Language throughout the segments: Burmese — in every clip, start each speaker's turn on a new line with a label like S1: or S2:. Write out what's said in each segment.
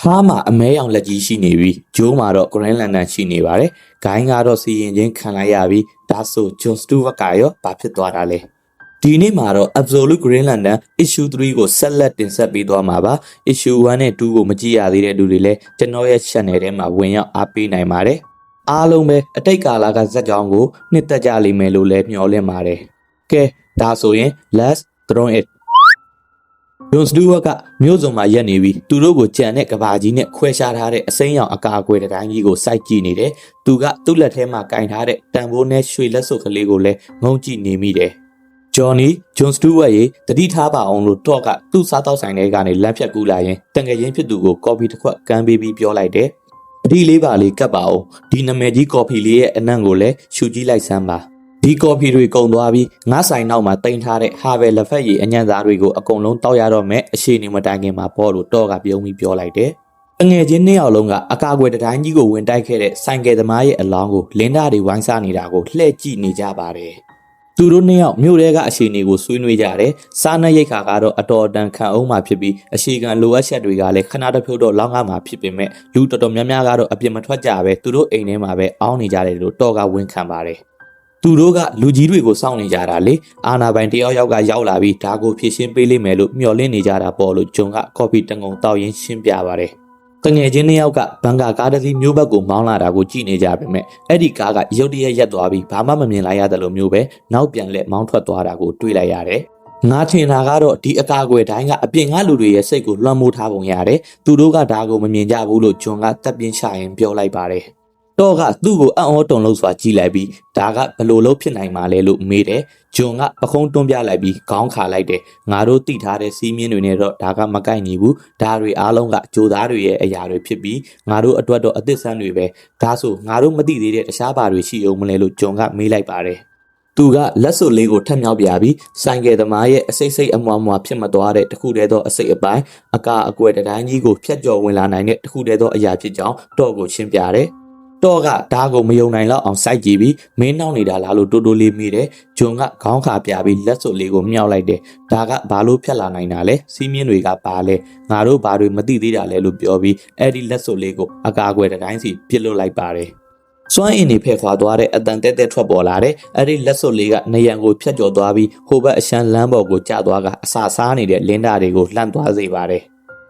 S1: ဟာမှာအမဲရောင်လက်ကြီးရှိနေပြီဂျိုးမှာတော့ Green Lantern ရှိနေပါတယ်ဂိုင်းကတော့စီရင်ချင်းခံလိုက်ရပြီဒါဆို John Stewart ကရောဘာဖြစ်သွားတာလဲဒီနေ့မှာတော့ Absolute Green Lantern Issue 3ကိုဆက်လက်တင်ဆက်ပေးသွားမှာပါ Issue 1နဲ့2ကိုမကြည့်ရသေးတဲ့လူတွေလည်းကျွန်တော်ရဲ့ channel ထဲမှာဝင်ရောက်အားပေးနိုင်ပါတယ်အားလုံးပဲအတိတ်ကာလကဇာတ်ကြောင်းကိုနှစ်သက်ကြလိမ့်မယ်လို့လည်းမျှော်လင့်ပါတယ်ကဲဒါဆိုရင် let's throw it John Stewart ကမြို့စုံမှာရက်နေပြီးသူတို့ကိုကြံတဲ့ကဘာကြီးနဲ့ခွဲခြားထားတဲ့အစိမ်းရောင်အကာအကွယ်တိုင်းကြီးကိုစိုက်ကြည့်နေတယ်။သူကသူ့လက်ထဲမှာကင်ထားတဲ့တန်ဖိုးနဲ့ရွှေလက်စွပ်ကလေးကိုလည်းငုံကြည့်နေမိတယ်။ Johnny John Stewart ရေတတိထားပါအောင်လို့တော့ကသူ့စားတောက်ဆိုင်ထဲကနေလက်ဖြတ်ကူးလာရင်တန်ငယ်ချင်းဖြစ်သူကိုကော်ဖီတစ်ခွက်ကမ်းပေးပြီးပြောလိုက်တယ်။အဒီလေးပါလေးကပ်ပါအောင်ဒီနာမည်ကြီးကော်ဖီလေးရဲ့အနံ့ကိုလည်းရှူကြည့်လိုက်စမ်းပါ။ဒီကော်ဖီတွေကုန်သွားပြီးငါးဆိုင်နောက်မှာတင်ထားတဲ့ဟာဘယ်လက်ဖက်ရည်အညံ့သားတွေကိုအကုန်လုံးတောက်ရတော့မယ်အရှိနေမတိုင်ခင်မှာပေါ်လို့တော့ကပြုံးပြီးပြောလိုက်တယ်။အငယ်ချင်းနှစ်ယောက်လုံးကအကာအကွယ်တိုင်းကြီးကိုဝင်တိုက်ခဲ့တဲ့ဆိုင်ကယ်သမားရဲ့အလောင်းကိုလင်းသားတွေဝိုင်းစားနေတာကိုလှည့်ကြည့်နေကြပါတယ်။သူတို့နှစ်ယောက်မြို့ထဲကအရှိနေကိုဆွေးနွေးကြတယ်။စားနပ်ရိက္ခာကတော့အတော်အတန်ခံအောင်မှဖြစ်ပြီးအရှိကန်လိုအပ်ချက်တွေကလည်းခဏတစ်ဖြုတ်တော့လောင်းကားမှာဖြစ်ပေမဲ့လူတော်တော်များများကတော့အပြစ်မထွက်ကြပဲသူတို့အိမ်ထဲမှာပဲအောင်းနေကြတယ်လို့တော့ကဝန်ခံပါတယ်။သူတို့ကလူကြီးတွေကိုစောင့်နေကြတာလေအာနာပိုင်တယောက်ယောက်ကရောက်လာပြီးဒါကိုဖြည့်ရှင်းပေးလိမ့်မယ်လို့မျှော်လင့်နေကြတာပေါ့လို့ဂျွန်ကကော်ဖီတငုံတောက်ရင်းရှင်းပြပါတယ်တငယ်ချင်းနှစ်ယောက်ကဘန်ကာကားတစ်စီးမျိုးဘက်ကိုမောင်းလာတာကိုကြည့်နေကြပေမဲ့အဲ့ဒီကားကရုတ်တရက်ရက်သွားပြီးဘာမှမမြင်လိုက်ရတယ်လို့မျိုးပဲနောက်ပြန်လက်မောင်းထွက်သွားတာကိုတွေ့လိုက်ရတယ်ငါထင်တာကတော့ဒီအကာအကွယ်တိုင်းကအပြင်ကလူတွေရဲ့စိတ်ကိုလွှမ်းမိုးထားပုံရတယ်သူတို့ကဒါကိုမမြင်ကြဘူးလို့ဂျွန်ကတက်ပြင်းရှာရင်ပြောလိုက်ပါတယ်တော့ကသူ့ကိုအံ့ဩတုန်လှုပ်စွာကြည့်လိုက်ပြီးဒါကဘလို့လို့ဖြစ်နိုင်မှာလဲလို့မေးတယ်ဂျွန်ကပခုံးတွန်းပြလိုက်ပြီးခေါင်းခါလိုက်တယ်ငါတို့တိထားတဲ့စီးမြင်းတွေနဲ့တော့ဒါကမကိုက်ညီဘူးဒါတွေအားလုံးကဂျိုသားတွေရဲ့အရာတွေဖြစ်ပြီးငါတို့အတွက်တော့အသစ်ဆန်းတွေပဲဒါဆိုငါတို့မသိသေးတဲ့တခြားဘာတွေရှိအောင်မလဲလို့ဂျွန်ကမေးလိုက်ပါတယ်သူကလက်စွပ်လေးကိုထပ်မြောက်ပြပြီးဆိုင်ကယ်သမားရဲ့အစိတ်စိတ်အမွားမွာဖြစ်မသွားတဲ့တခုတည်းသောအစိတ်အပိုင်းအကာအကွယ်တိုင်းကြီးကိုဖြတ်ကျော်ဝင်လာနိုင်တဲ့တခုတည်းသောအရာဖြစ်ကြောင်းတော့ကိုရှင်းပြတယ်တော့ကဒါကိုမယုံနိုင်တော့အောင်စိုက်ကြည့်ပြီးမင်းနှောက်နေတာလားလို့တိုးတိုးလေးမိတယ်ဂျွန်ကခေါင်းခါပြပြီးလက်စွပ်လေးကိုမြောက်လိုက်တယ်ဒါကဘာလို့ဖြတ်လာနိုင်တာလဲစီးမြင်းတွေကဘာလဲငါတို့ဘာတွေမသိသေးတာလဲလို့ပြောပြီးအဲ့ဒီလက်စွပ်လေးကိုအကာအကွယ်တိုင်းစီပြစ်လွတ်လိုက်ပါတယ်စွမ်းအင်တွေဖက်ခွာသွားတဲ့အတန်တဲတဲထွက်ပေါ်လာတဲ့အဲ့ဒီလက်စွပ်လေးကနေရန်ကိုဖြတ်ကျော်သွားပြီးဟိုဘက်အရှမ်းလမ်းပေါ်ကိုကျသွားကအစာစားနေတဲ့လင်းတာတွေကိုလှန့်သွားစေပါတယ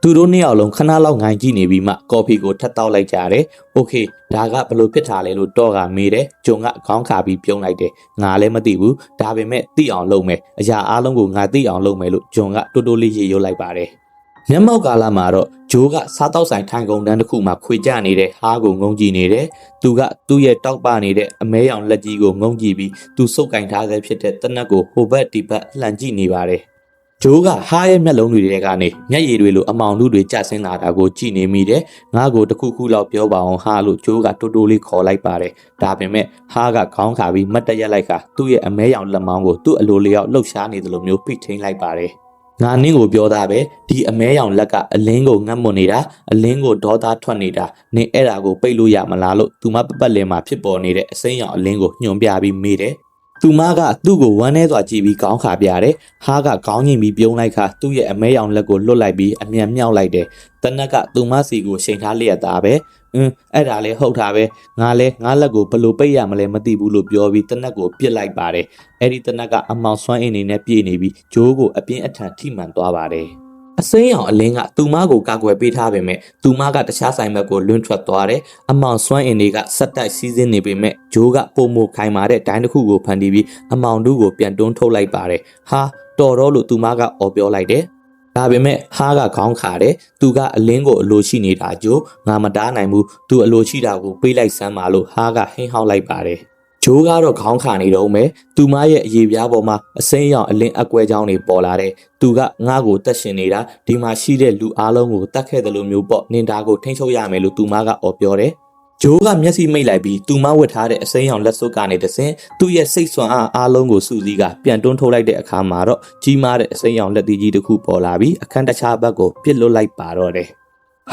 S1: ်သူတို့နှစ်ယောက်လုံးခဏလောက်ငိုင်ကြည့်နေပြီးမှကော်ဖီကိုထပ်တောက်လိုက်ကြတယ်။ Okay ဒါကဘလို့ဖြစ်တာလဲလို့တော့ကမေးတယ်။ဂျုံကခေါင်းခါပြီးပြုံးလိုက်တယ်။ငါလည်းမသိဘူး။ဒါပေမဲ့သိအောင်လုပ်မယ်။အရာအားလုံးကိုငါသိအောင်လုပ်မယ်လို့ဂျုံကတိုးတိုးလေးရေရွတ်လိုက်ပါတယ်။မျက်မှောက်ကာလမှာတော့ဂျိုးကစားတောက်ဆိုင်ထိုင်ကုန်တန်းတစ်ခုမှာခွေကြနေတဲ့ဟားကိုငုံကြည့်နေတယ်။သူကသူ့ရဲ့တောက်ပနေတဲ့အမဲရောင်လက်ကြီးကိုငုံကြည့်ပြီးသူစုပ်ကင်ထားဆဲဖြစ်တဲ့တနက်ကိုဟိုဘက်ဒီဘက်လှန်ကြည့်နေပါတယ်။ဂျိုးကဟားရဲ့မျက်လုံးတွေထဲကနေမျက်ရည်တွေလိုအမောင်လူတွေကျဆင်းလာတာကိုကြည့်နေမိတယ်။ငါ့ကိုတခုခုလောက်ပြောပါအောင်ဟားလို့ဂျိုးကတိုးတိုးလေးခေါ်လိုက်ပါတယ်။ဒါပေမဲ့ဟားကခေါင်းခါပြီးမတ်တရက်လိုက်ကသူ့ရဲ့အမဲရောင်လက်မောင်းကိုသူ့အလိုလျောက်လှုပ်ရှားနေသလိုမျိုးဖိထိန်လိုက်ပါတယ်။ငါနင်းကိုပြောတာပဲဒီအမဲရောင်လက်ကအလင်းကိုငတ်မွနေတာအလင်းကိုဒေါသထွက်နေတာနင်အဲ့ဒါကိုပိတ်လို့ရမလားလို့သူမပတ်လည်မှာဖြစ်ပေါ်နေတဲ့အစိမ်းရောင်အလင်းကိုညွှန်ပြပြီးမေးတယ်သူမကသူ့ကိုဝမ်းနေစွာကြည့်ပြီးခေါင်းခါပြတယ်။ဟားကခေါင်းညင်ပြီးပြုံးလိုက်ခါသူ့ရဲ့အမဲရောင်လက်ကိုလွတ်လိုက်ပြီးအမြန်မြောက်လိုက်တယ်။တနက်ကသူမစီကိုချိန်ထားလျက်သားပဲ။အဲ့ဒါလည်းဟုတ်တာပဲ။ငါလည်းငါလက်ကိုဘလို့ပိတ်ရမလဲမသိဘူးလို့ပြောပြီးတနက်ကိုပြစ်လိုက်ပါတယ်။အဲ့ဒီတနက်ကအမောင်စွမ်းအင်းနေနဲ့ပြေးနေပြီးဂျိုးကိုအပြင်းအထန်ထိမှန်သွားပါတယ်။အစိမ်းရောင်အလင်းကသူမကိုကာကွယ်ပေးထားပေမဲ့သူမကတခြားဆိုင်ဘက်ကိုလွင့်ထွက်သွားတယ်။အမောင်စွမ်းအင်တွေကဆက်တိုက်စီးဆင်းနေပေမဲ့ဂျိုးကပုံမခိုင်မာတဲ့ဒိုင်းတစ်ခုကိုဖန်တီးပြီးအမောင်တို့ကိုပြန်တွန်းထုတ်လိုက်ပါတယ်။ဟာတော်တော့လို့သူမကအော်ပြောလိုက်တယ်။ဒါပေမဲ့ဟားကခေါင်းခါတယ်။သူကအလင်းကိုအလိုရှိနေတာဂျိုးငါမတားနိုင်ဘူး။သူအလိုရှိတာကိုပေးလိုက်စမ်းပါလို့ဟားကဟင်းဟောက်လိုက်ပါတယ်။ဂျိုးကတော့ခေါင်းခါနေတော့မယ်သူမရဲ့အရေးပြားပေါ်မှာအစိမ်းရောင်အလင်းအကွဲချောင်းတွေပေါ်လာတယ်သူကငါ့ကိုတက်ရှင်နေတာဒီမှာရှိတဲ့လူအားလုံးကိုတတ်ခဲ့တယ်လို့မျိုးပေါ့နင်ဒါကိုထိန်းချုပ်ရမယ်လို့သူမကအော်ပြောတယ်ဂျိုးကမျက်စိမိတ်လိုက်ပြီးသူမဝတ်ထားတဲ့အစိမ်းရောင်လက်စွပ်ကနေတဆင်သူ့ရဲ့စိတ်ဆွမ်းအားလုံးကိုစုစည်းကပြန်တွန်းထုတ်လိုက်တဲ့အခါမှာတော့ကြီးမားတဲ့အစိမ်းရောင်လက်သီးကြီးတစ်ခုပေါ်လာပြီးအခန်းတခြားဘက်ကိုပြစ်လွတ်လိုက်ပါတော့တယ်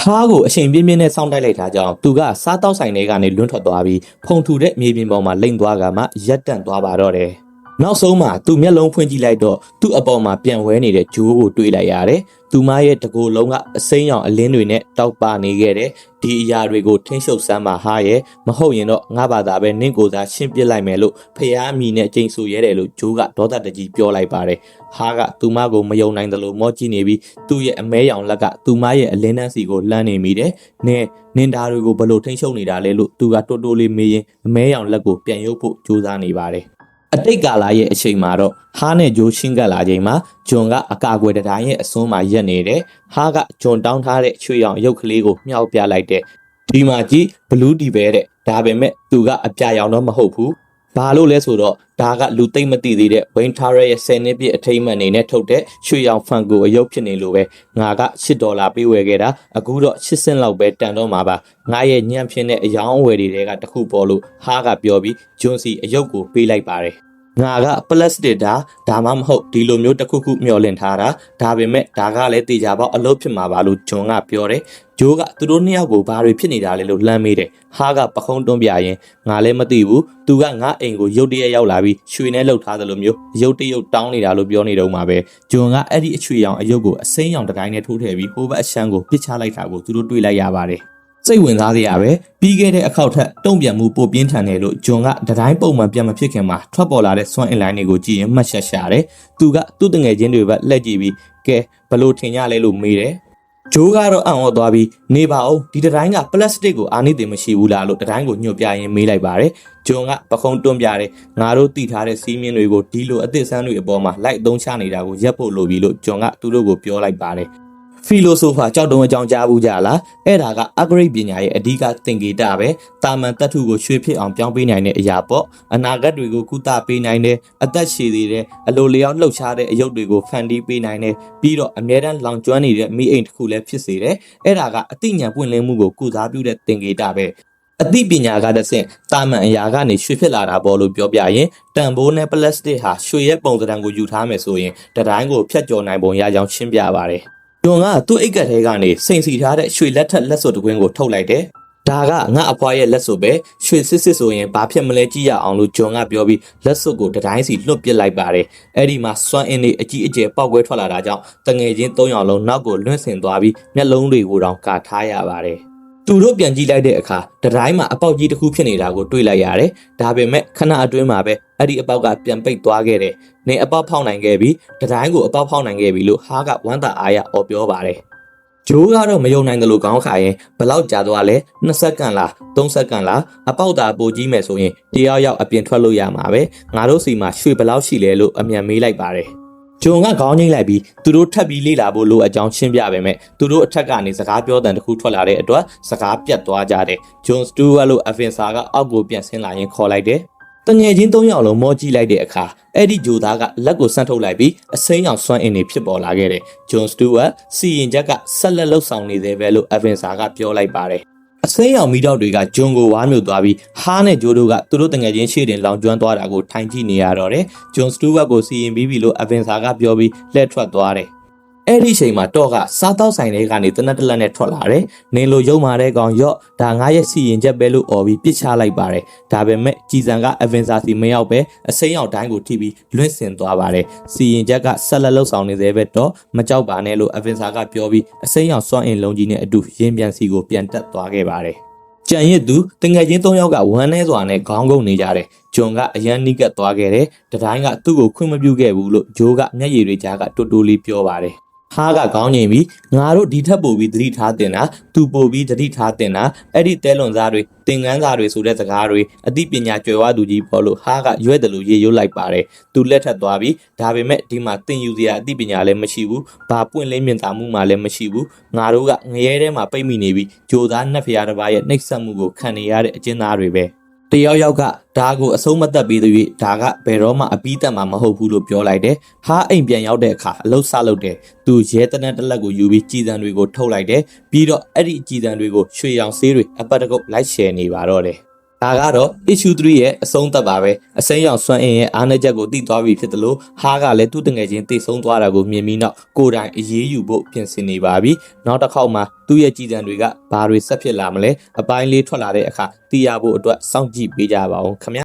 S1: ဟားကိုအချိန်ပြင်းပြင်းနဲ့စောင့်တိုက်လိုက်တာကြောင့်သူကစားတောက်ဆိုင်ထဲကနေလွန်းထွက်သွားပြီးဖုန်ထူတဲ့မြေပြင်ပေါ်မှာလိမ့်သွားကမှရက်တန့်သွားပါတော့တယ် နောက်ဆုံးမှာသူမျက်လုံးဖွင့်ကြည့်လိုက်တော့သူ့အပေါ်မှာပြန်ဝဲနေတဲ့ဂျိုးကိုတွေးလိုက်ရတယ်။သူမရဲ့တကိုယ်လုံးကအစိမ်းရောင်အလင်းတွေနဲ့တောက်ပနေခဲ့တဲ့ဒီအရာတွေကိုထိန်းချုပ်စမ်းပါဟာရဲ့မဟုတ်ရင်တော့ငါဘာသာပဲနင့်ကိုယ်စားရှင်းပြလိုက်မယ်လို့ဖျားအမိနဲ့ကြိမ်ဆူရဲတယ်လို့ဂျိုးကဒေါသတကြီးပြောလိုက်ပါတယ်။ဟာကသူမကိုမယုံနိုင်တယ်လို့မော့ကြည့်နေပြီးသူ့ရဲ့အမဲရောင်လက်ကသူမရဲ့အလင်းတန်းစီကိုလှမ်းနေမိတယ်။နင်ဒါတွေကိုဘလို့ထိန်းချုပ်နေတာလဲလို့သူကတိုးတိုးလေးမေးရင်အမဲရောင်လက်ကိုပြန်ရုပ်ဖို့ကြိုးစားနေပါတယ်။အတိတ်ကာလရဲ့အချိန်မှာတော့ဟာနဲ့ဂျိုးရှင်းကပ်လာချိန်မှာဂျွန်ကအကာအကွယ်တိုင်းရဲ့အစွန်းမှာရက်နေတယ်။ဟာကဂျွန်တောင်းထားတဲ့ချွေရောင်ရုပ်ကလေးကိုမြှောက်ပြလိုက်တဲ့ဒီမှာကြည့်ဘလူးဒီပဲတဲ့ဒါပေမဲ့သူကအပြရောင်တော့မဟုတ်ဘူး။ဘာလို့လဲဆိုတော့ဒါကလူသိမ့်မသိသေးတဲ့ဝင်းထားရဲရဲ့10နှစ်ပြည့်အထိမ်းအမှတ်အနေနဲ့ထုတ်တဲ့ရွှေရောင်ဖန်ကိုအယုတ်ဖြစ်နေလို့ပဲငါက$8ပေးဝယ်ခဲ့တာအခုတော့8ဆင့်လောက်ပဲတန်တော့မှာပါငါရဲ့ညံ့ဖြစ်တဲ့အယောင်းအဝယ်တွေကတခုပေါ်လို့ဟာကပြောပြီးဂျွန်စီအယုတ်ကိုပေးလိုက်ပါတယ်ငါကပလတ်စတစ်ဒါမှမဟုတ်ဒီလိုမျိုးတစ်ခုခုမျှော်လင့်ထားတာဒါပေမဲ့ဒါကလည်းတေချာပေါက်အလုပ်ဖြစ်မှာပါလို့ဂျွန်ကပြောတယ်ဂျိုးကသူတို့နှစ်ယောက်ကိုဘာတွေဖြစ်နေတာလဲလို့လှမ်းမေးတယ်ဟာကပခုံးတွန်းပြရင်ငါလည်းမသိဘူးသူကငါအိမ်ကိုရုတ်တရက်ရောက်လာပြီးရွှေနဲ့လှုပ်ထားသလိုမျိုးရုတ်တရုတ်တောင်းနေတာလို့ပြောနေတော့မှာပဲဂျွန်ကအဲ့ဒီအချွေရောင်အယုတ်ကိုအစိမ်းရောင်တိုင်းနဲ့ထိုးထည့်ပြီးဟိုဘက်အရှမ်းကိုပစ်ချလိုက်တာကိုသူတို့တွေ့လိုက်ရပါတယ်စိတ်ဝင်စားစရာပဲပြီးခဲ့တဲ့အခောက်ထက်တုံ့ပြန်မှုပိုပြင်းထန်တယ်လို့ဂျွန်ကတိုင်းပုံမှန်ပြန်မဖြစ်ခင်မှာထွက်ပေါ်လာတဲ့စွမ်းအင်လိုင်းတွေကိုကြည့်ရင်မှတ်ချက်ရှာတယ်သူကသူ့တငယ်ချင်းတွေဘက်လက်ကြည့်ပြီးကဲဘလို့ထင်ကြလဲလို့မေးတယ်ဂျိုးကတော့အံ့ဩသွားပြီးနေပါဦးဒီတိုင်းကပလတ်စတစ်ကိုအာနိသင်မရှိဘူးလားလို့တိုင်းကိုညှို့ပြရင်မေးလိုက်ပါတယ်ဂျွန်ကပခုံးတွန်းပြတယ်ငါတို့တည်ထားတဲ့စီးမြင်တွေကိုဒီလိုအသစ်ဆန်းတွေအပေါ်မှာလိုက်အသုံးချနေတာကိုရပ်ဖို့လိုပြီလို့ဂျွန်ကသူတို့ကိုပြောလိုက်ပါတယ်ဖီလိုဆိုဖာကြောက်တုံးအကြောင်းကြားဘူးကြလားအဲ့ဒါကအဂရိတ်ပညာရဲ့အဓိကသင်္ကေတပဲတာမန်တတ်ထုကိုရွှေဖြစ်အောင်ပြောင်းပေးနိုင်တဲ့အရာပေါ့အနာဂတ်တွေကိုကုသပေးနိုင်တဲ့အသက်ရှည်သေးတဲ့အလိုလျောက်လှုပ်ရှားတဲ့အယုတ်တွေကိုဖန်တီးပေးနိုင်တယ်ပြီးတော့အမြဲတမ်းလောင်ကျွမ်းနေတဲ့မိအိမ်တစ်ခုလည်းဖြစ်စေတယ်အဲ့ဒါကအသိဉာဏ်ပွင့်လင်းမှုကိုကုစားပြုတဲ့သင်္ကေတပဲအသိပညာကတဆင့်တာမန်အရာကနေရွှေဖြစ်လာတာပေါ့လို့ပြောပြရင်တန်ဖိုးနဲ့ပလတ်စတစ်ဟာရွှေရဲ့ပုံစံကိုယူထားမယ်ဆိုရင်တိုင်းကိုဖြတ်ကျော်နိုင်ပုံရကြောင်းရှင်းပြပါတယ်ဂျွန်ကသူ့အိတ်ကက်ထဲကနေစိန်စီထားတဲ့ရွှေလက်ထက်လက်စွပ်တကွင်းကိုထုတ်လိုက်တယ်။ဒါကငါအဖွားရဲ့လက်စွပ်ပဲရွှေစစ်ဆိုရင်ဘာဖြစ်မလဲကြည့်ရအောင်လို့ဂျွန်ကပြောပြီးလက်စွပ်ကိုတိုင်းစီလွတ်ပစ်လိုက်ပါတယ်။အဲ့ဒီမှာစွမ်းအင်တွေအကြီးအကျယ်ပေါက်ကွဲထွက်လာတာကြောင့်တငယ်ချင်း3ယောက်လုံးနောက်ကိုလွင့်ဆင်သွားပြီးမျက်လုံးတွေကိုတောင်ကာထားရပါတယ်။သူတို့ပြန်ကြည့်လိုက်တဲ့အခါတိုင်းမှာအပေါက်ကြီးတစ်ခုဖြစ်နေတာကိုတွေ့လိုက်ရတယ်။ဒါပေမဲ့ခဏအတွင်းမှာပဲအဲ့ဒီအပေါက်ကပြန်ပိတ်သွားခဲ့တယ်။နေအပေါက်ဖောက်နိုင်ခဲ့ပြီးတိုင်းကိုအပေါက်ဖောက်နိုင်ခဲ့ပြီလို့ဟာကဝမ်းသာအားရအော်ပြောပါတယ်။ဂျိုးကတော့မယုံနိုင်တယ်လို့ခေါင်းခါရင်ဘလောက်ကြာသွားလဲ2စက္ကန့်လား3စက္ကန့်လားအပေါက်သာပိုကြီးမယ်ဆိုရင်တယောက်ယောက်အပြင်ထွက်လို့ရမှာပဲငါတို့စီမှာရွှေဘလောက်ရှိလဲလို့အမြန်မေးလိုက်ပါတယ်ဂျွန်ကခေါင်းငိမ့်လိုက်ပြီးသူတို့ထပ်ပြီးလေ့လာဖို့လိုအကြောင်းရှင်းပြပေမဲ့သူတို့အထက်ကနေစကားပြောတဲ့တခုထွက်လာတဲ့အတွက်စကားပြတ်သွားကြတယ်ဂျွန်စတူဝတ်လို့အဖင်ဆာကအောက်ကိုပြန်ဆင်းလာရင်ခေါ်လိုက်တယ်တငယ်ချင်း3ယောက်လုံးမောကြည့်လိုက်တဲ့အခါအဲ့ဒီဂျိုသားကလက်ကိုဆန့်ထုတ်လိုက်ပြီးအစိမ်းရောင်စွမ်းအင်တွေဖြစ်ပေါ်လာခဲ့တယ်ဂျွန်စတူဝတ်စီရင်ချက်ကဆက်လက်လှုပ်ဆောင်နေသေးပဲလို့အဖင်ဆာကပြောလိုက်ပါတယ်အစိမ်းရောင်မီးတောက်တွေကဂျွန်ကိုဝါးမြုပ်သွားပြီးဟားနဲ့ဂျိုးတို့ကသူတို့တငယ်ချင်းရှေ့တင်လောင်ကျွမ်းသွားတာကိုထိုင်ကြည့်နေရတော့တယ်ဂျွန်စတူဝတ်ကိုစီရင်ပြီးပြီလို့အဖင်ဆာကပြောပြီးလှည့်ထွက်သွားတယ်အဲ့ဒီချိန်မှာတော့ကစားတောက်ဆိုင်တွေကနေတနက်တလက်နဲ့ထွက်လာတယ်။နင်လိုရုံမာတဲ့ကောင်ရော့ဒါငါရဲ့စီရင်ချက်ပဲလို့អော်ပြီးပစ်ချလိုက်ပါတယ်။ဒါပေမဲ့ကြည်စံကအဗင်ဆာစီမရောက်ပဲအစိမ်းရောက်တိုင်းကိုထိပြီးလွင့်စင်သွားပါတယ်။စီရင်ချက်ကဆက်လက်လှုပ်ဆောင်နေသေးပဲတော့မကြောက်ပါနဲ့လို့အဗင်ဆာကပြောပြီးအစိမ်းရောက်စွမ်းအင်လုံးကြီးနဲ့အတူရင်းပြန်စီကိုပြန်တက်သွားခဲ့ပါတယ်။ကြံရစ်သူတငယ်ချင်း3ယောက်ကဝမ်းနေစွာနဲ့ခေါင်းငုံနေကြတယ်။ဂျွန်ကအရန်နီးကပ်သွားခဲ့တယ်။တိုင်းကသူ့ကိုခွင့်မပြုခဲ့ဘူးလို့ဂျိုးကမျက်ရည်တွေကြားကတူတူလေးပြောပါတယ်ဟာကခေါင်းငိမ်ပြီးငါတို့ဒီထက်ပိုပြီးသတိထားတင်တာသူပိုပြီးသတိထားတင်တာအဲ့ဒီတဲလွန်စားတွေသင်ငန်းစားတွေဆိုတဲ့စကားတွေအသိပညာကျွယ်ဝသူကြီးပေါ်လို့ဟာကရွဲ့တယ်လို့ရေရွတ်လိုက်ပါတယ်သူလက်ထက်သွားပြီးဒါပေမဲ့ဒီမှာသင်ယူစရာအသိပညာလည်းမရှိဘူးဘာပွင့်လင်းမြင်သာမှုမှလည်းမရှိဘူးငါတို့ကငရဲထဲမှာပိတ်မိနေပြီးဂျိုသားနှက်ဖျားတစ်ပါးရဲ့နှိပ်စက်မှုကိုခံနေရတဲ့အကျဉ်းသားတွေပဲတယောက်ယောက်ကဒါကိုအဆုံးမသက်ပြီးသူဒါကဘယ်တော့မှအပီးသက်မှာမဟုတ်ဘူးလို့ပြောလိုက်တယ်။ဟာအိမ်ပြန်ရောက်တဲ့အခါအလုတ်ဆလုပ်တယ်။သူရဲတနက်တစ်လက်ကိုယူပြီးကြည်စံတွေကိုထုတ်လိုက်တယ်။ပြီးတော့အဲ့ဒီကြည်စံတွေကိုရွှေရောင်ဆေးတွေအပတ်တကုတ်လိုက်ရှယ်နေပါတော့တယ်။ဒါကတော့ issue 3ရဲ့အဆုံးသက်ပါပဲ။အစိမ်းရောင်စွမ်းအင်ရဲ့အားနည်းချက်ကိုသိသွားပြီဖြစ်တယ်လို့ဟာကလည်းသူ့တငယ်ချင်းသိဆုံးသွားတာကိုမြင်ပြီးနောက်ကိုယ်တိုင်အေးအေးယူဖို့ပြင်ဆင်နေပါပြီ။နောက်တစ်ခေါက်မှာသူ့ရဲ့ကြည်စံတွေကဘာတွေဆက်ဖြစ်လာမလဲအပိုင်းလေးထွက်လာတဲ့အခါသိရဖို့အတွက်စောင့်ကြည့်ပေးကြပါဦးခင်ဗျာ